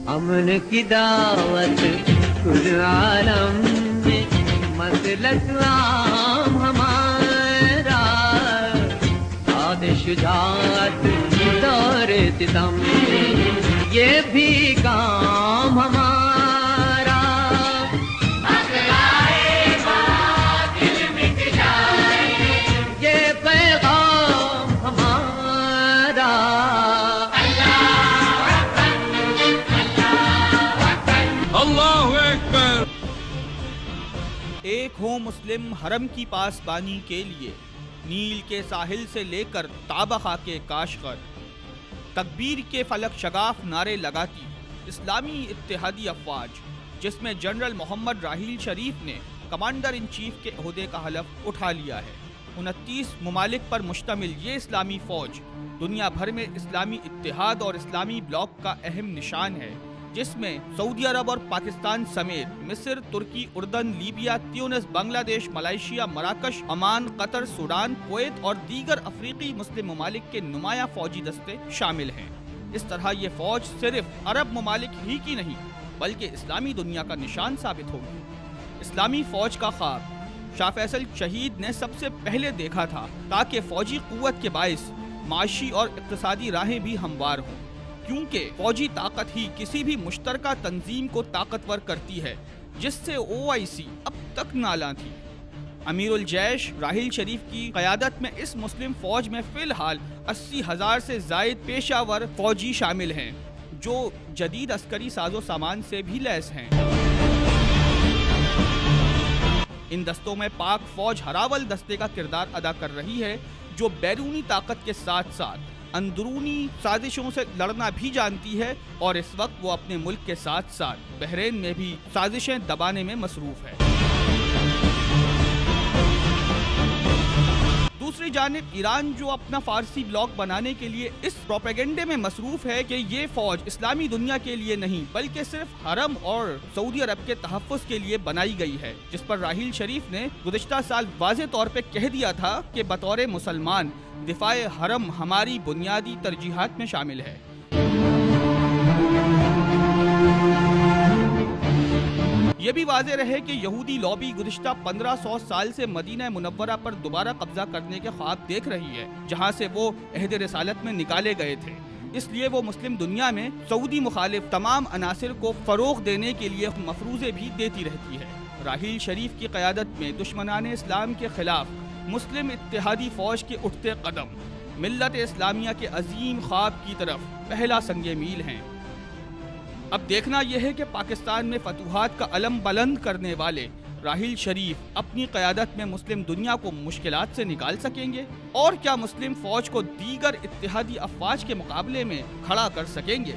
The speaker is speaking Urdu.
امن کی دعوت کل عالم میں، مسلک عام ہمارا، سعد شجاعت دور ستم میں، یہ بھی کام ہمارا، یہ پیغام ہمارا۔ اللہ اکبر۔ ایک ہو مسلم حرم کی پاسبانی کے لیے، نیل کے ساحل سے لے کر تابخا کے کاشغر، تکبیر کے فلک شگاف نعرے لگاتی اسلامی اتحادی افواج، جس میں جنرل محمد راحیل شریف نے کمانڈر ان چیف کے عہدے کا حلف اٹھا لیا ہے۔ 29 ممالک پر مشتمل یہ اسلامی فوج دنیا بھر میں اسلامی اتحاد اور اسلامی بلاک کا اہم نشان ہے، جس میں سعودی عرب اور پاکستان سمیت مصر، ترکی، اردن، لیبیا، تیونس، بنگلہ دیش، ملائیشیا، مراکش، عمان، قطر، سوڈان، کویت اور دیگر افریقی مسلم ممالک کے نمایاں فوجی دستے شامل ہیں۔ اس طرح یہ فوج صرف عرب ممالک ہی کی نہیں بلکہ اسلامی دنیا کا نشان ثابت ہوگی۔ اسلامی فوج کا خواب شاہ فیصل شہید نے سب سے پہلے دیکھا تھا، تاکہ فوجی قوت کے باعث معاشی اور اقتصادی راہیں بھی ہموار ہوں، کیونکہ فوجی طاقت ہی کسی بھی مشترکہ تنظیم کو طاقتور کرتی ہے، جس سے OIC اب تک نالاں تھی۔ امیر الجیش راحیل شریف کی قیادت میں اس مسلم فوج میں فی الحال 80,000 سے زائد پیشہ ور فوجی شامل ہیں، جو جدید عسکری ساز و سامان سے بھی لیس ہیں۔ ان دستوں میں پاک فوج ہراول دستے کا کردار ادا کر رہی ہے، جو بیرونی طاقت کے ساتھ ساتھ اندرونی سازشوں سے لڑنا بھی جانتی ہے، اور اس وقت وہ اپنے ملک کے ساتھ ساتھ بحرین میں بھی سازشیں دبانے میں مصروف ہے۔ دوسری جانب ایران، جو اپنا فارسی بلاک بنانے کے لیے اس پروپیگنڈے میں مصروف ہے کہ یہ فوج اسلامی دنیا کے لیے نہیں بلکہ صرف حرم اور سعودی عرب کے تحفظ کے لیے بنائی گئی ہے، جس پر راحیل شریف نے گزشتہ سال واضح طور پہ کہہ دیا تھا کہ بطور مسلمان دفاع حرم ہماری بنیادی ترجیحات میں شامل ہے۔ یہ بھی واضح رہے کہ یہودی لابی گزشتہ 1500 سال سے مدینہ منورہ پر دوبارہ قبضہ کرنے کے خواب دیکھ رہی ہے، جہاں سے وہ عہد رسالت میں نکالے گئے تھے۔ اس لیے وہ مسلم دنیا میں سعودی مخالف تمام عناصر کو فروغ دینے کے لیے مفروضے بھی دیتی رہتی ہے۔ راحیل شریف کی قیادت میں دشمنان اسلام کے خلاف مسلم اتحادی فوج کے اٹھتے قدم ملت اسلامیہ کے عظیم خواب کی طرف پہلا سنگ میل ہیں۔ اب دیکھنا یہ ہے کہ پاکستان میں فتوحات کا علم بلند کرنے والے راحیل شریف اپنی قیادت میں مسلم دنیا کو مشکلات سے نکال سکیں گے، اور کیا مسلم فوج کو دیگر اتحادی افواج کے مقابلے میں کھڑا کر سکیں گے۔